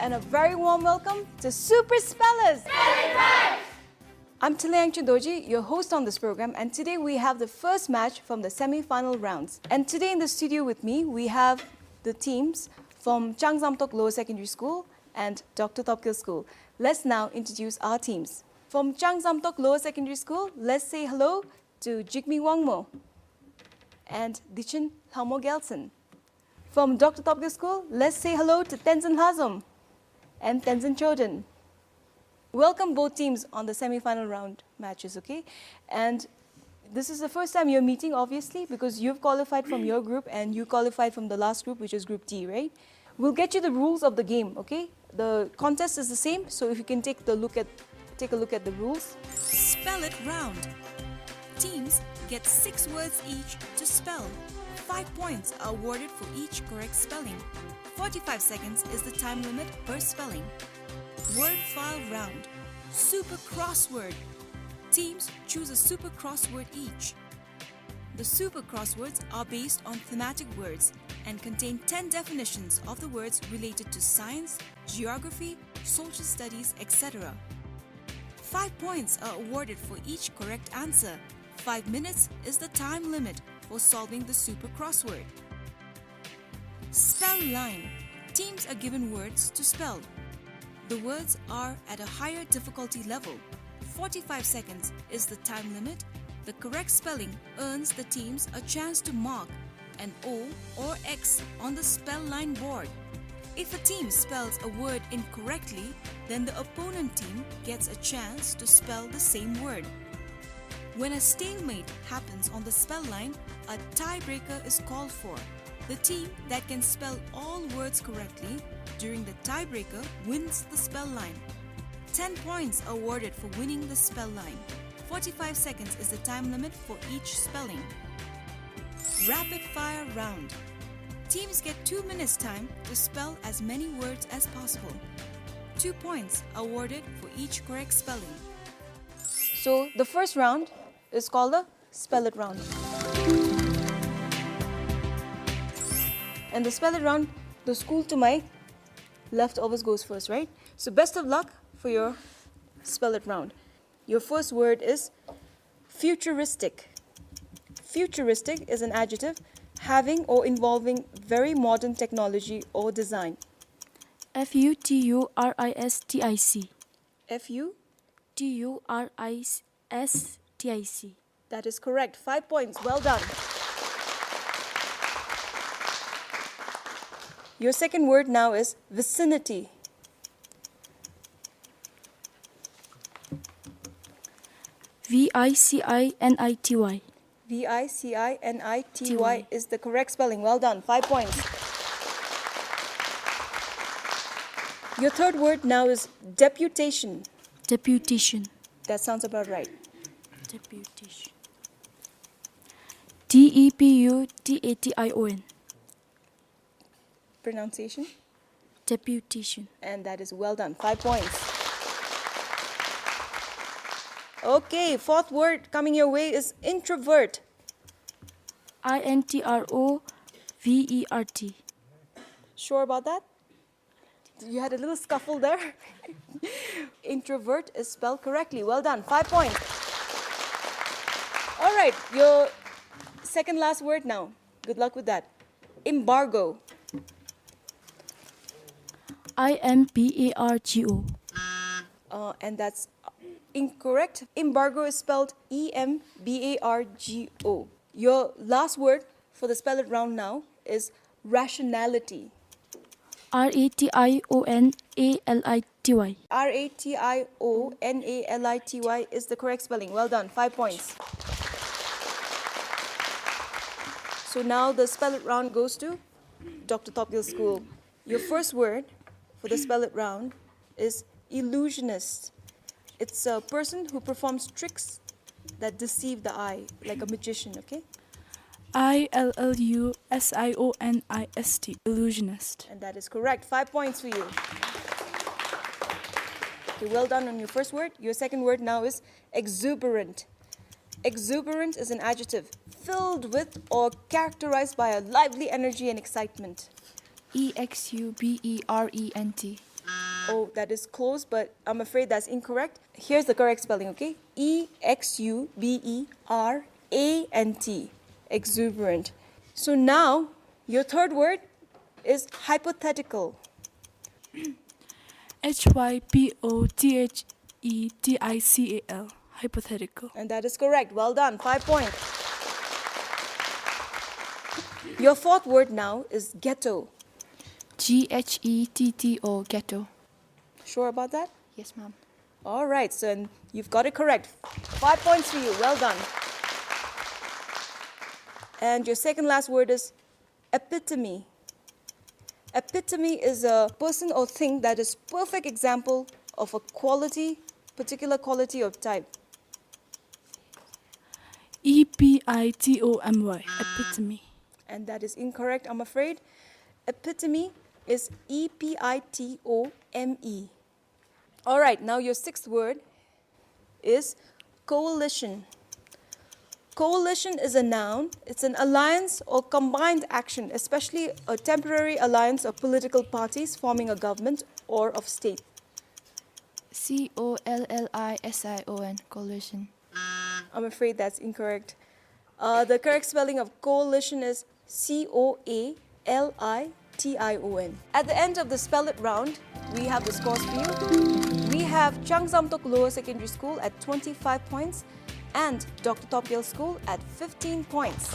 and a very warm welcome to Super Spellers! I'm Changzamtog LSS, your host on this program, and today we have the first match from the semi-final rounds. And today in the studio with me, we have the teams from Changzamtog Lower Secondary School and Dr. Tobgyel School. Let's now introduce our teams. From Changzamtog Lower Secondary School, let's say hello to Jigme Wangmo and Dichin Hamo Gelson. From Dr. Tobgyel School, let's say hello to Tenzin Hazom and Tenzin Choden. Welcome both teams on the semi-final round matches, okay? And this is the first time you're meeting, obviously, because you've qualified from your group and you qualified from the last group, which is Group D, right? We'll get you the rules of the game, okay? The contest is the same, so if you can take a look at the rules. Spell it round. Teams get 6 words each to spell. 5 points are awarded for each correct spelling. 45 seconds is the time limit per spelling. Word file round. Super crossword. Teams choose a super crossword each. The super crosswords are based on thematic words and contain 10 definitions of the words related to science, geography, social studies, etc. 5 points are awarded for each correct answer. 5 minutes is the time limit for solving the super crossword. Spell line. Teams are given words to spell. The words are at a higher difficulty level. 45 seconds is the time limit. The correct spelling earns the teams a chance to mark an O or X on the spell line board. If a team spells a word incorrectly, then the opponent team gets a chance to spell the same word. When a stalemate happens on the spell line, a tiebreaker is called for. The team that can spell all words correctly during the tiebreaker wins the spell line. 10 points are awarded for winning the spell line. 45 seconds is the time limit for each spelling. Rapid fire round. Teams get 2 minutes time to spell as many words as possible. 2 points are awarded for each correct spelling. So the first round is called the Spell It round. And the Spell It round, the school to my left always goes first, right? So best of luck for your Spell It round. Your first word is futuristic. Futuristic is an adjective having or involving very modern technology or design. Futuristic. Futuristic. That is correct. 5 points. Well done. Your second word now is vicinity. Vicinity. Vicinity is the correct spelling. Well done. 5 points. Your third word now is deputation. Deputation. That sounds about right. Deputation. Deputation. Pronunciation? Deputation. And that is well done. 5 points. Okay, fourth word coming your way is introvert. Introvert. Sure about that? You had a little scuffle there. Introvert is spelled correctly. Well done. 5 points. All right, your second last word now. Good luck with that. Embargo. Embargo. And that's incorrect. Embargo is spelled Embargo. Your last word for the Spell It round now is rationality. Rationality. Rationality is the correct spelling. Well done. 5 points. So now the Spell It round goes to Dr. Tobgyel School. Your first word for the Spell It round is illusionist. It's a person who performs tricks that deceive the eye, like a magician, okay? Illusionist. Illusionist. And that is correct. 5 points for you. Okay, well done on your first word. Your second word now is exuberant. Exuberant is an adjective filled with or characterized by a lively energy and excitement. Exuberant. Oh, that is close, but I'm afraid that's incorrect. Here's the correct spelling, okay? Exuberant. Exuberant. So now, your third word is hypothetical. hypothetical. Hypothetical. And that is correct. Well done. 5 points. Your fourth word now is ghetto. Ghetto. Ghetto. Sure about that? Yes, ma'am. All right, so you've got it correct. 5 points for you. Well done. And your second last word is epitome. Epitome is a person or thing that is perfect example of a quality, particular quality or type. Epitomy. Epitome. And that is incorrect, I'm afraid. Epitome is Epitome. All right, now your sixth word is coalition. Coalition is a noun. It's an alliance or combined action, especially a temporary alliance of political parties forming a government or of state. Coalition. Coalition. I'm afraid that's incorrect. The correct spelling of coalition is Coalition. At the end of the Spell It round, we have the scores for you. We have Changzamtog Lower Secondary School at 25 points and Dr. Tobgyel School at 15 points.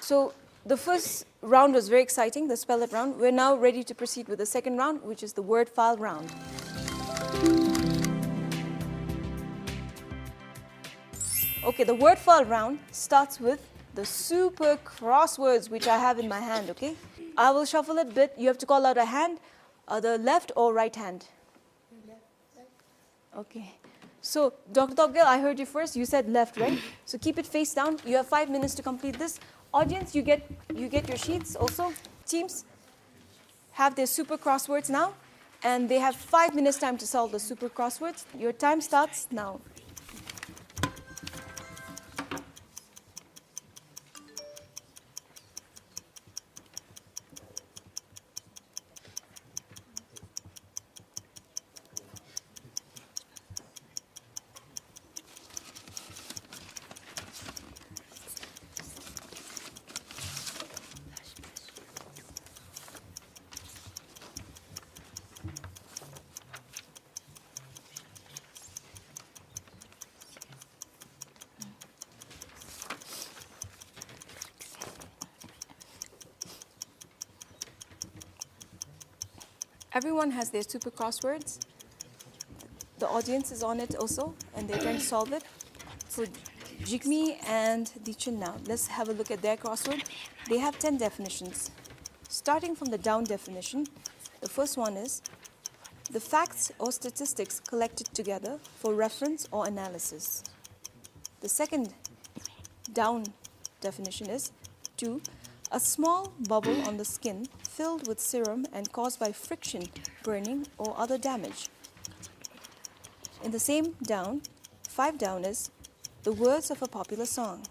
So the first round was very exciting, the Spell It round. We're now ready to proceed with the second round, which is the word file round. Okay, the word file round starts with the super crosswords, which I have in my hand, okay? I will shuffle it a bit. You have to call out a hand, the left or right hand. Okay. So, Dr. Tobgyel, I heard you first. You said left, right? So keep it face down. You have 5 minutes to complete this. Audience, you get your sheets also. Teams have their super crosswords now, and they have 5 minutes time to solve the super crosswords. Your time starts now. Everyone has their super crosswords. The audience is on it also, and they're trying to solve it. So Jigme and Dichin now, let's have a look at their crossword. They have 10 definitions. Starting from the down definition, the first one is the facts or statistics collected together for reference or analysis. The second down definition is 2. A small bubble on the skin filled with serum and caused by friction, burning, or other damage. In the same down, 5 down is the words of a popular song.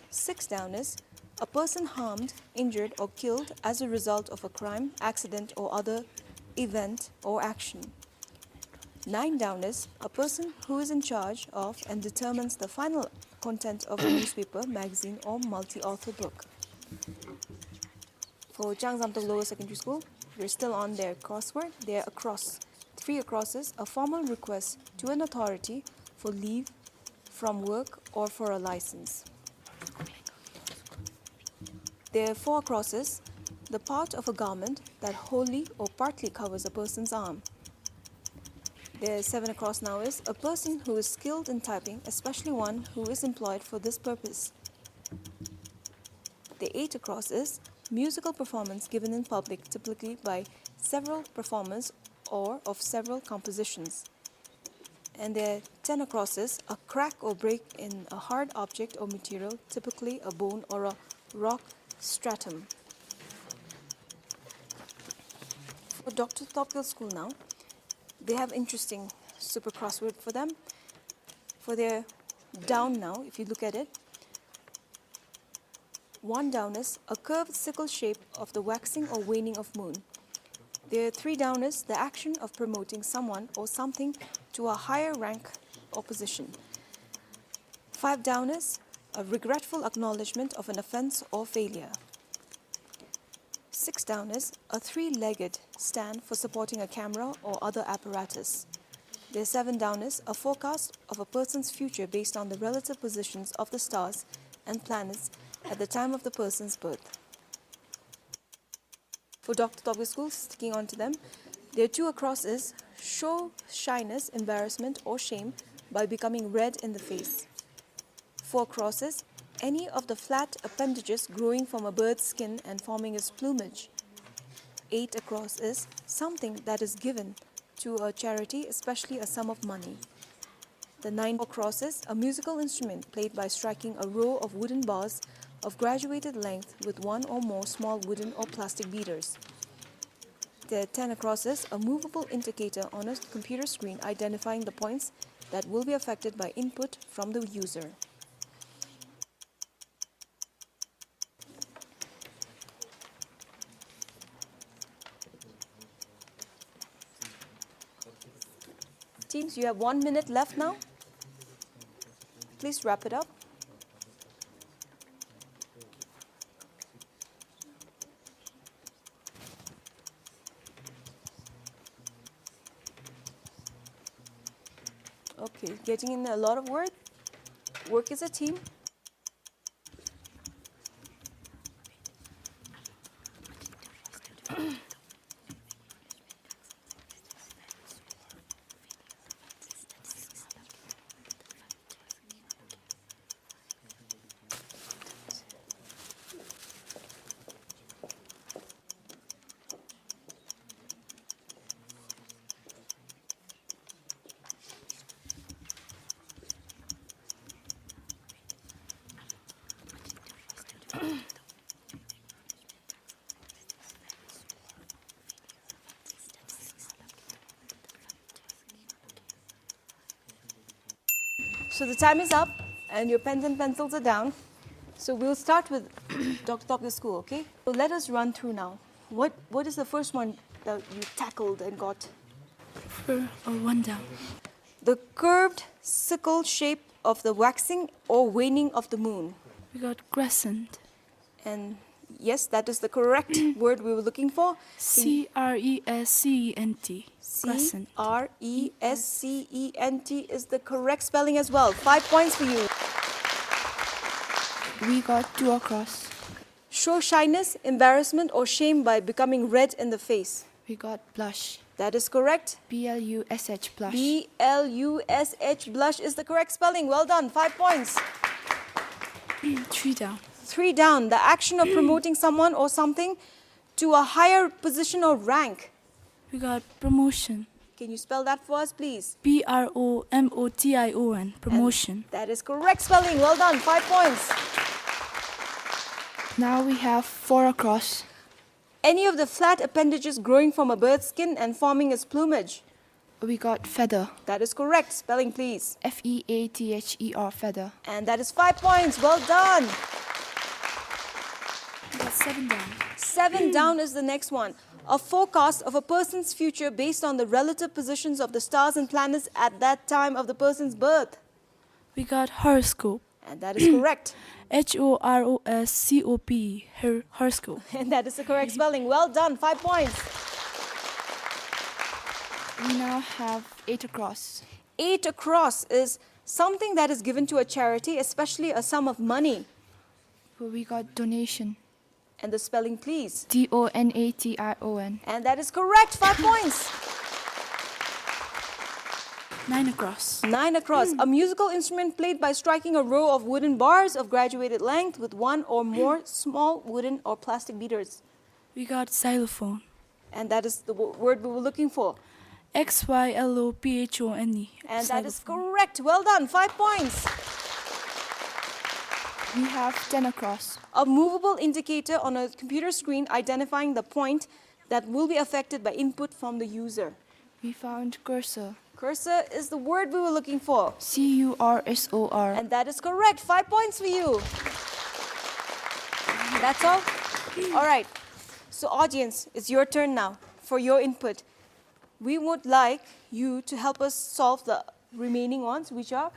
6 down is a person harmed, injured, or killed as a result of a crime, accident, or other event or action. 9 down is a person who is in charge of and determines the final content of a newspaper, magazine, or multi-author book. For Changzamtog Lower Secondary School, we're still on their crossword. They're across. 3 acrosses, a formal request to an authority for leave from work or for a license. There are 4 acrosses, the part of a garment that wholly or partly covers a person's arm. There are 7 across now is a person who is skilled in typing, especially one who is employed for this purpose. The 8 across is musical performance given in public, typically by several performers or of several compositions. And there are 10 across is a crack or break in a hard object or material, typically a bone or a rock stratum. For Dr. Tobgyel School now, they have interesting super crossword for them. For their down now, if you look at it, 1 down is a curved sickle shape of the waxing or waning of moon. There are 3 down is the action of promoting someone or something to a higher rank or position. 5 down is a regretful acknowledgement of an offense or failure. 6 down is a 3-legged stand for supporting a camera or other apparatus. There 7 down is a forecast of a person's future based on the relative positions of the stars and planets at the time of the person's birth. For Dr. Tobgyel School, sticking on to them, there are 2 across is show shyness, embarrassment or shame by becoming red in the face. 4 across is any of the flat appendages growing from a bird's skin and forming its plumage. 8 across is something that is given to a charity, especially a sum of money. The 9 across is a musical instrument played by striking a row of wooden bars of graduated length with 1 or more small wooden or plastic beaters. The 10 across is a movable indicator on a computer screen identifying the points that will be affected by input from the user. Teams, you have 1 minute left now. Please wrap it up. Okay, getting in a lot of work. Work as a team. So the time is up and your pens and pencils are down. So we'll start with Dr. Tobgyel School, okay? So let us run through now. What is the first one that you tackled and got? 1 down. The curved sickle shape of the waxing or waning of the moon. We got crescent. And yes, that is the correct word we were looking for. Crescent. Crescent. Crescent is the correct spelling as well. 5 points for you. We got 2 across. Show shyness, embarrassment or shame by becoming red in the face. We got blush. That is correct. BLUSH blush. BLUSH blush is the correct spelling. Well done. 5 points. 3 down. 3 down. The action of promoting someone or something to a higher position or rank. We got promotion. Can you spell that for us, please? PROMOTION. Promotion. And that is correct spelling. Well done. 5 points. Now we have 4 across. Any of the flat appendages growing from a bird's skin and forming its plumage. We got feather. That is correct. Spelling, please. FEATHER, feather. And that is 5 points. Well done. We got 7 down. 7 down is the next one. A forecast of a person's future based on the relative positions of the stars and planets at that time of the person's birth. We got horoscope. And that is correct. HOROSCOP. Horoscope. And that is the correct spelling. Well done. 5 points. We now have 8 across. 8 across is something that is given to a charity, especially a sum of money. We got donation. And the spelling, please. DONATION. And that is correct. 5 points. 9 across. 9 across. A musical instrument played by striking a row of wooden bars of graduated length with 1 or more small wooden or plastic beaters. We got xylophone. And that is the word we were looking for. XYLOPHONE. And that is correct. Well done. 5 points. We have 10 across. A movable indicator on a computer screen identifying the point that will be affected by input from the user. We found cursor. Cursor is the word we were looking for. CURSOR. And that is correct. 5 points for you. That's all? All right. So audience, it's your turn now for your input. We would like you to help us solve the remaining ones, which are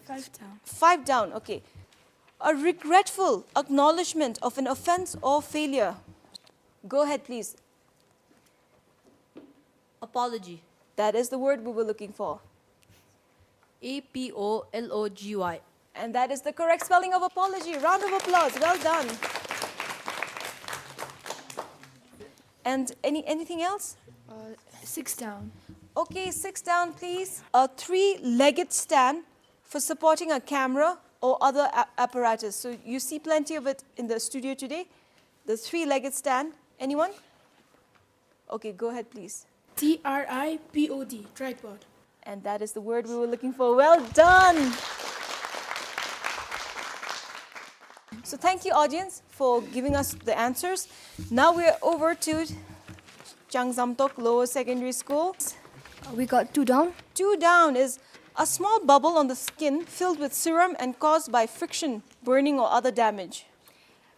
5 down. 5 down. Okay. A regretful acknowledgement of an offense or failure. Go ahead, please. Apology. That is the word we were looking for. APOLOGY. And that is the correct spelling of apology. Round of applause. Well done. And anything else? 6 down. Okay, 6 down, please. A 3-legged stand for supporting a camera or other apparatus. So you see plenty of it in the studio today. The 3-legged stand. Anyone? Okay, go ahead, please. TRIPOD, tripod. And that is the word we were looking for. Well done. So thank you, audience, for giving us the answers. Now we're over to Changzamtog Lower Secondary School. We got 2 down. 2 down is a small bubble on the skin filled with serum and caused by friction, burning or other damage.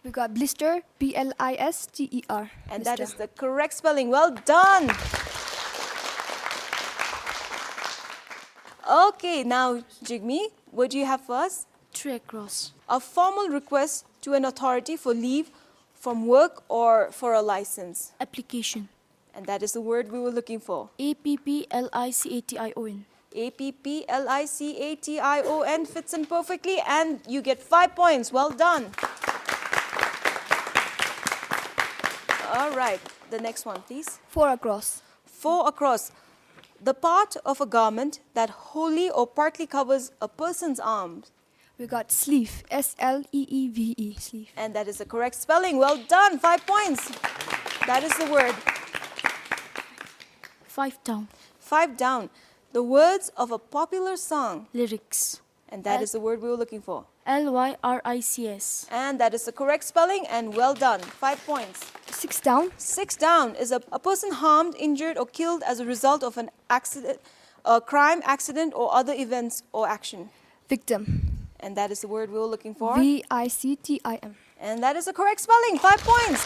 We got blister, BLISTER. And that is the correct spelling. Well done. Okay, now Jigme, what do you have for us? 3 across. A formal request to an authority for leave from work or for a license. Application. And that is the word we were looking for. APPLICATION. APPLICATION fits in perfectly and you get 5 points. Well done. All right, the next one, please. 4 across. 4 across. The part of a garment that wholly or partly covers a person's arms. We got sleeve, SLEEVE, sleeve. And that is the correct spelling. Well done. 5 points. That is the word. 5 down. 5 down. The words of a popular song. Lyrics. And that is the word we were looking for. LYRICS. And that is the correct spelling. And well done. 5 points. 6 down. 6 down is a person harmed, injured, or killed as a result of an accident, a crime, accident, or other events or action. Victim, And that is the word we were looking for. VICTIM. And that is the correct spelling. 5 points.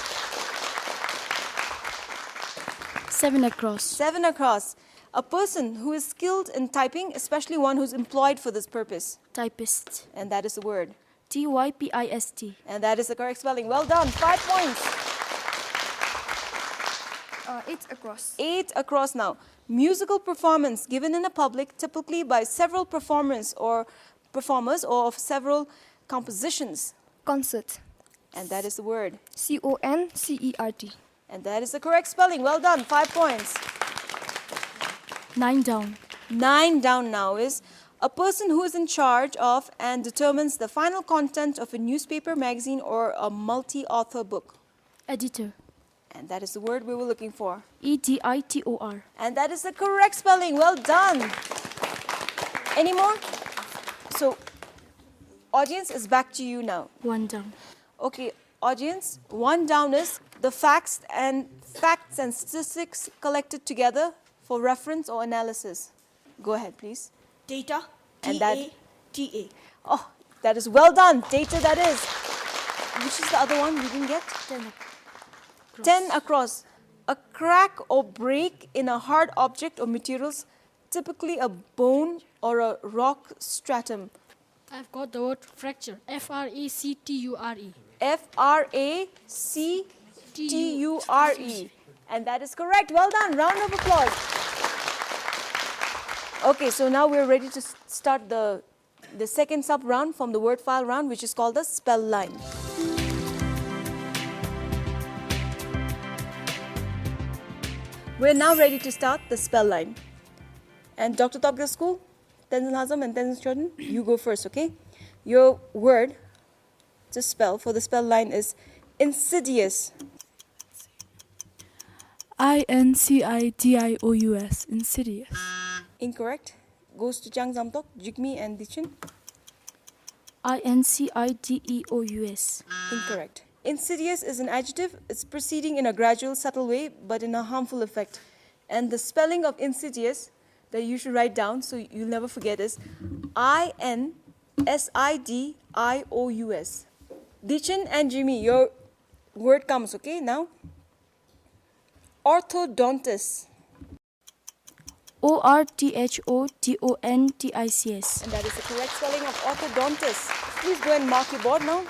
7 across. 7 across. A person who is skilled in typing, especially one who's employed for this purpose. Typist. And that is the word. TYPIST. And that is the correct spelling. Well done. 5 points. 8 across. 8 across now. Musical performance given in a public, typically by several performers or of several compositions. Concert, And that is the word. CONCERT. And that is the correct spelling. Well done. 5 points. 9 down. 9 down now is a person who is in charge of and determines the final content of a newspaper, magazine, or a multi-author book. Editor. And that is the word we were looking for. EDITOR. And that is the correct spelling. Well done. Any more? So, audience is back to you now. 1 down. Okay, audience, 1 down is the facts and statistics collected together for reference or analysis. Go ahead, please. Data. And that- DATA. Oh, that is well done. Data, that is. Which is the other one we didn't get? 10 across. A crack or break in a hard object or materials, typically a bone or a rock stratum. I've got the word fracture. FRACTURE. FRACTURE. And that is correct. Well done. Round of applause. Okay, so now we're ready to start the second sub round from the word file round, which is called the spell line. We're now ready to start the spell line. And Dr. Tobgyel School, Tenzin Hazam and Tenzin Jordan, you go first, okay? Your word to spell for the spell line is insidious. INCIDIOUS. Insidious. Incorrect. Goes to Changzamtog, Jigme and Dichin. INCIDEOUS. Incorrect. Insidious is an adjective. It's proceeding in a gradual, subtle way, but in a harmful effect. And the spelling of insidious that you should write down so you'll never forget is INSIDIOUS. Dichin and Jimmy, your word comes, okay, now. Orthodontist. ORTHODONTICS. And that is the correct spelling of orthodontist. Please go and mark your board now.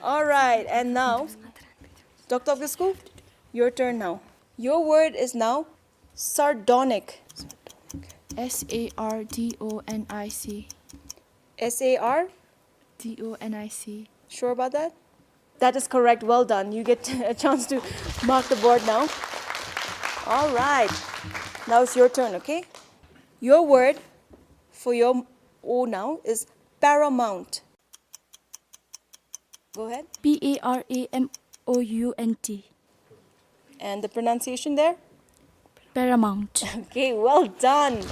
Alright, and now, Dr. Abdul, your turn now. Your word is now sardonic. SARDONIC. S-A-R? DONIC. Sure about that? That is correct. Well done. You get a chance to mark the board now. All right. Now it's your turn, okay? Your word for your O now is paramount. Go ahead. PARAMOUNT. And the pronunciation there? Paramount. Okay, well done.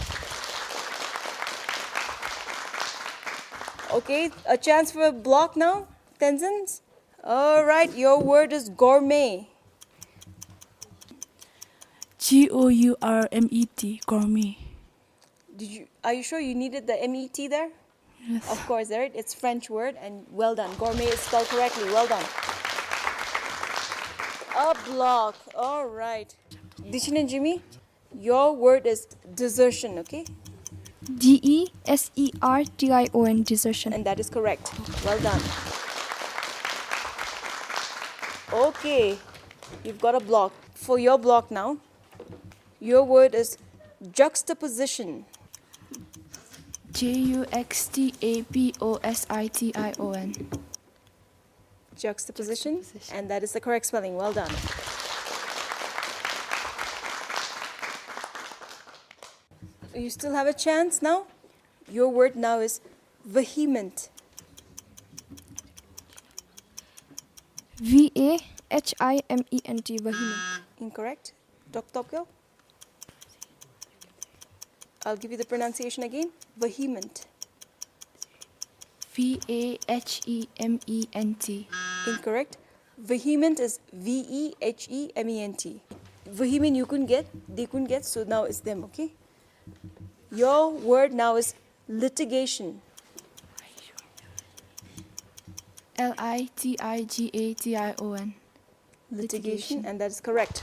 Okay, a chance for a block now, Tenzins. All right, your word is gourmet. GOURMET. Gourmet. Are you sure you needed the MET there? Yes. Of course, right? It's French word, and well done. Gourmet is spelled correctly. Well done. A block. All right. Dishin and Jimmy, your word is desertion, okay? DESERTION. Desertion. And that is correct. Well done. Okay, you've got a block. For your block now, your word is juxtaposition. JUXTAPOSITION. Juxtaposition. And that is the correct spelling. Well done. You still have a chance now. Your word now is vehement. VAHIMENT. Vehement. Incorrect. Dr. Tobgyel? I'll give you the pronunciation again. Vehement. VAHEMENT. Incorrect. Vehement is VEHEMENT. Vehement you couldn't get, they couldn't get, so now it's them, okay? Your word now is litigation. LITIGATION. Litigation, and that is correct.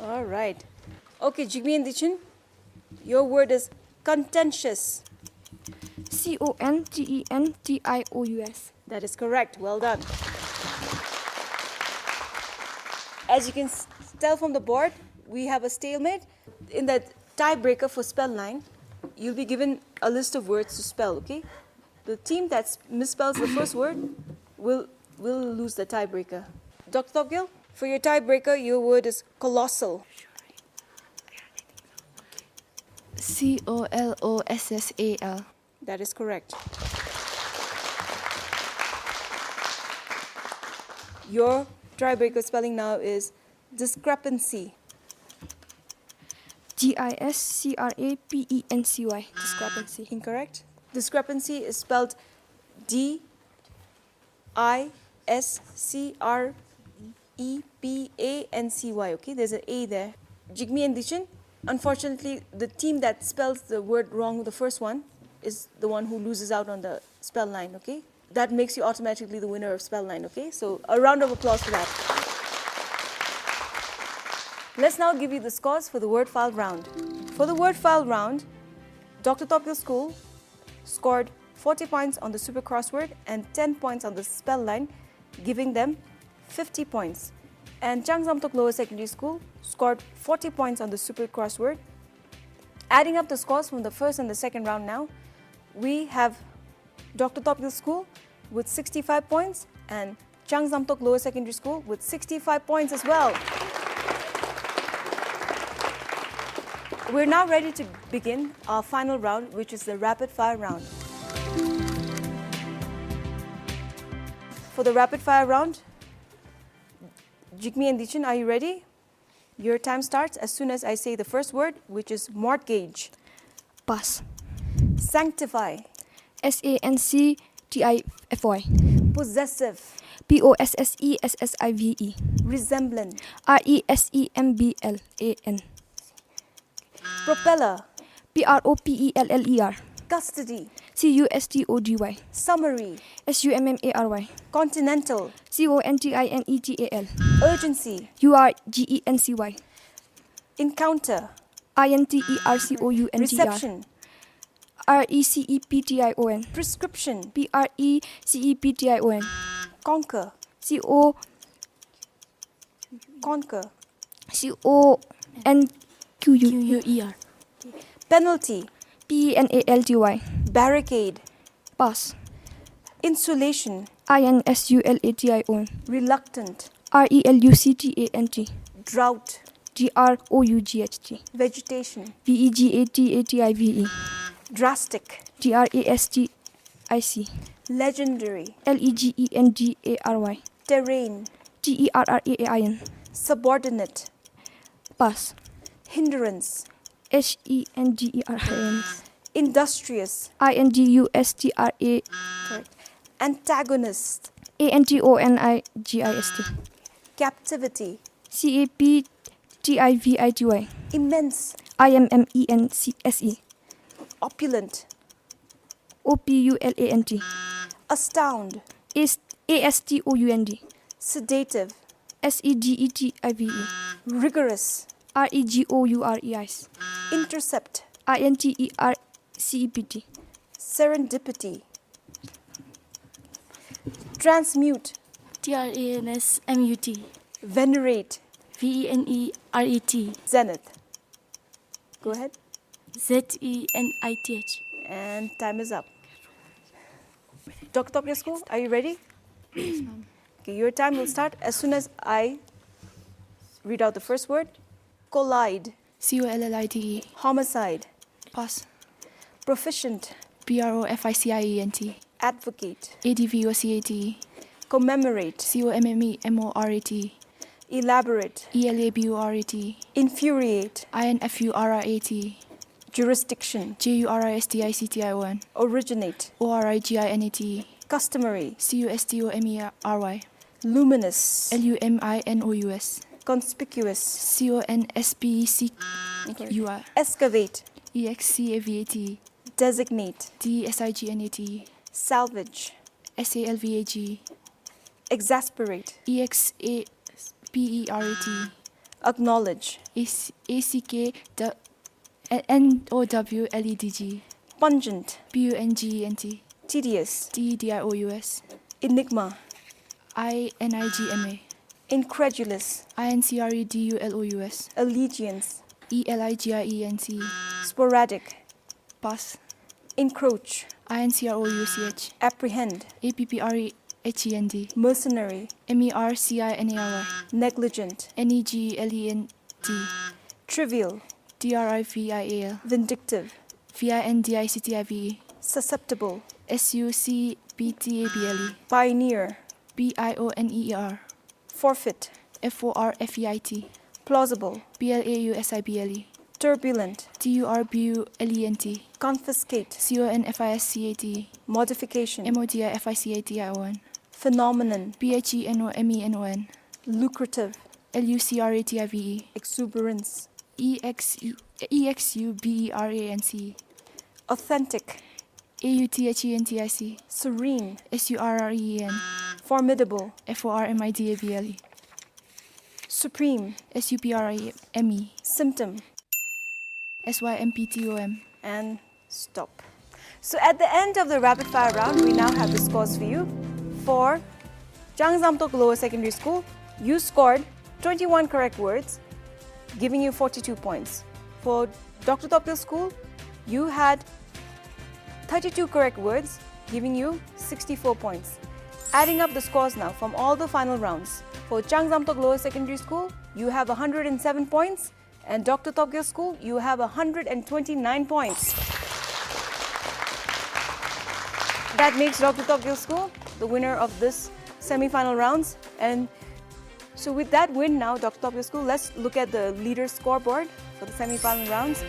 All right. Okay, Jigme and Dichin, your word is contentious. CONTENTIOUS. That is correct. Well done. As you can tell from the board, we have a stalemate. In that tiebreaker for spell line, you'll be given a list of words to spell, okay? The team that misspells the first word will lose the tiebreaker. Dr. Tobgyel, for your tiebreaker, your word is colossal. COLOSSAL. That is correct. Your tiebreaker spelling now is discrepancy. DISCRAPENCY. Discrepancy. Incorrect. Discrepancy is spelled DISCREPANCY. Okay, there's an A there. Jigme and Dichin, unfortunately, the team that spells the word wrong, the first one, is the one who loses out on the spell line, okay? That makes you automatically the winner of spell line, okay? So a round of applause for that. Let's now give you the scores for the word file round. For the word file round, Dr. Tobgyel School scored 40 points on the super crossword and 10 points on the spell line, giving them 50 points. And Changzamtog Lower Secondary School scored 40 points on the super crossword. Adding up the scores from the first and the second round now, we have Dr. Tobgyel School with 65 points and Changzamtog Lower Secondary School with 65 points as well. We're now ready to begin our final round, which is the rapid fire round. For the rapid fire round, Jigme and Dichin, are you ready? Your time starts as soon as I say the first word, which is mortgage. Pass. Sanctify. SANCTIFY. Possessive. POSSESSIVE. Resemblant. RESEMBLAN. Propeller. PROPELLER. Custody. Custody. Summary. Summary. Continental. Continental. Urgency. Urgency. Encounter. Intercounter. Reception. Reception. Prescription. Preception. Conquer. Conquer. Conquer. Penalty. Penalty. Barricade. Pass. Insulation. Insulation. Reluctant. Reluctant. Drought. Drought. Vegetation. Vegetation. Drastic. Drastic. Legendary. Legendary. Terrain. Terrain. Subordinate. Pass. Hindrance. Hindrance. Industrious. Industrious. Correct. Antagonist. Antagonist. Captivity. Captivity. Immense. Immense. Opulent. Opulent. Astound. Astound. Sedative. Sedative. Rigorous. Rigorous. Intercept. Intercept. Serendipity. Transmute. Transmute. Venerate. Venerate. Zenith. Go ahead. Zenith. And time is up. Dr. Tobgyel School, are you ready? Okay, your time will start as soon as I read out the first word. Collide. COLLIDE. Homicide. Pass. Proficient. PROFICIENT. Advocate. ADVOCAT. Commemorate. COMMEMORAT. Elaborate. ELABORAT. Infuriate. INFURAT. Jurisdiction. JURISDICTION. Originate. ORIGINAT. Customary. CUSTOMERY. Luminous. LUMINOUS. Conspicuous. CONSPCUR. Excavate. EXCAVAT. Designate. DSIGNAT. Salvage. SALVAG. Exasperate. EXAPERAT. Acknowledge. ACKNOWLEDG. Pungent. PUNGENT. Tedious. TEDIOUS. Enigma. INIGMA. Incredulous. INCREDULOUS. Allegiance. ELIGIENC. Sporadic. Pass. Encroach. INCROUCH. Apprehend. APPRHEND. Mercenary. MERCINARY. Negligent. NEGLENT. Trivial. DRIVIAL. Vindictive. VINDICTIVE. Susceptible. SUCPTABLE. Pioneer. BIONEER. Forfeit. FORFEIT. Plausible. BLAUSIBLE. Turbulent. TURBULENT. Confiscate. CONFISCAT. Modification. MODIFICATION. Phenomenon. PHENOMENON. Lucrative. LUCRATIVE. Exuberance. EXUBERANC. Authentic. AUTHENTIC. Serene. SURREN. Formidable. FORMIDABLE. Supreme. SUPRIME. Symptom. SYMPTOM. And stop. So at the end of the rapid fire round, we now have the scores for you. For Changzamtog Lower Secondary School, you scored 21 correct words, giving you 42 points. For Dr. Tobgyel School, you had 32 correct words, giving you 64 points. Adding up the scores now from all the final rounds. For Changzamtog Lower Secondary School, you have 107 points, and Dr. Tobgyel School, you have 129 points. That makes Dr. Tobgyel School the winner of this semi-final rounds. And so with that win now, Dr. Tobgyel School, let's look at the leader scoreboard for the semi-final rounds.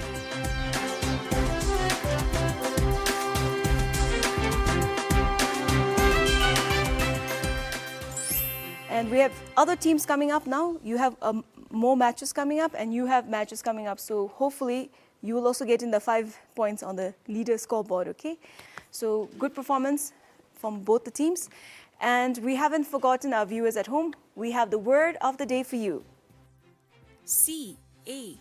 And we have other teams coming up now. You have more matches coming up, and you have matches coming up. So hopefully you will also get in the 5 points on the leader scoreboard, okay? So good performance from both the teams. And we haven't forgotten our viewers at home. We have the word of the day for you. C-A-C-H-E,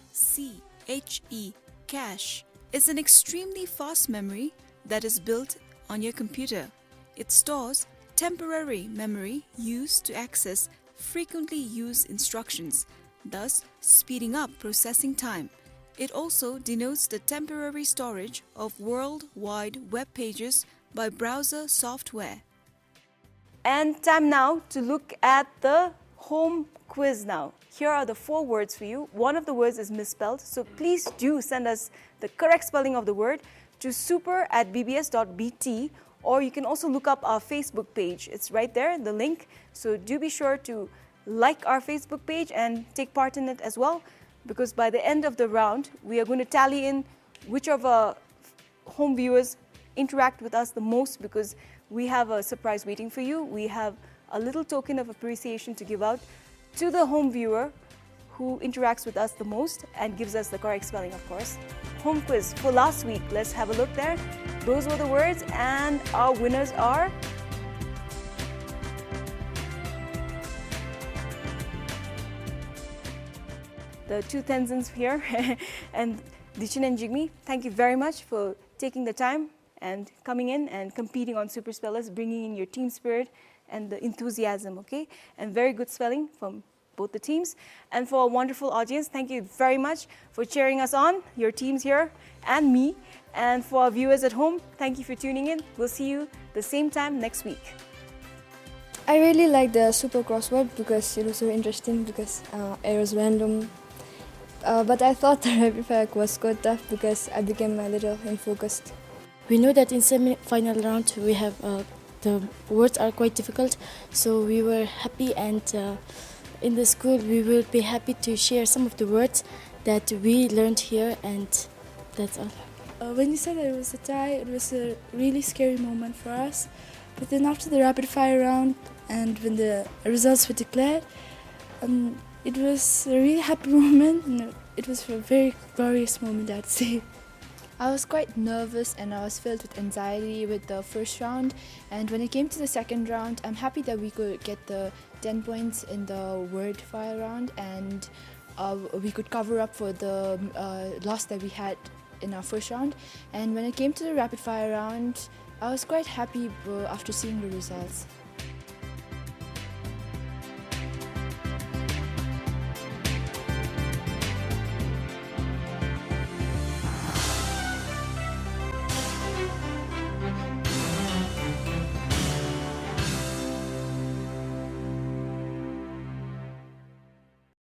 cache, is an extremely fast memory that is built on your computer. It stores temporary memory used to access frequently used instructions, thus speeding up processing time. It also denotes the temporary storage of worldwide web pages by browser software. And time now to look at the home quiz now. Here are the 4 words for you. One of the words is misspelled, so please do send us the correct spelling of the word to super@bbs.bt, or you can also look up our Facebook page. It's right there, the link. So do be sure to like our Facebook page and take part in it as well, because by the end of the round, we are going to tally in which of our home viewers interact with us the most, because we have a surprise waiting for you. We have a little token of appreciation to give out to the home viewer who interacts with us the most and gives us the correct spelling, of course. Home quiz for last week. Let's have a look there. Those were the words, and our winners are the 2 Tenzins here and Dichin and Jigme. Thank you very much for taking the time and coming in and competing on Super Spellers, bringing in your team spirit and the enthusiasm, okay? And very good spelling from both the teams. And for a wonderful audience, thank you very much for cheering us on, your teams here and me. And for our viewers at home, thank you for tuning in. We'll see you the same time next week. I really like the super crossword because it was so interesting because it was random. But I thought the rapid fire was quite tough because I became a little unfocused. We know that in semi-final round we have the words are quite difficult, so we were happy, and in the school we will be happy to share some of the words that we learned here, and that's all. When you said that it was a tie, it was a really scary moment for us. But then after the rapid fire round and when the results were declared, it was a really happy moment. And it was a very glorious moment, I'd say. I was quite nervous and I was filled with anxiety with the first round, and when it came to the second round, I'm happy that we could get the 10 points in the word file round, and we could cover up for the loss that we had in our first round. And when it came to the rapid fire round, I was quite happy after seeing the results.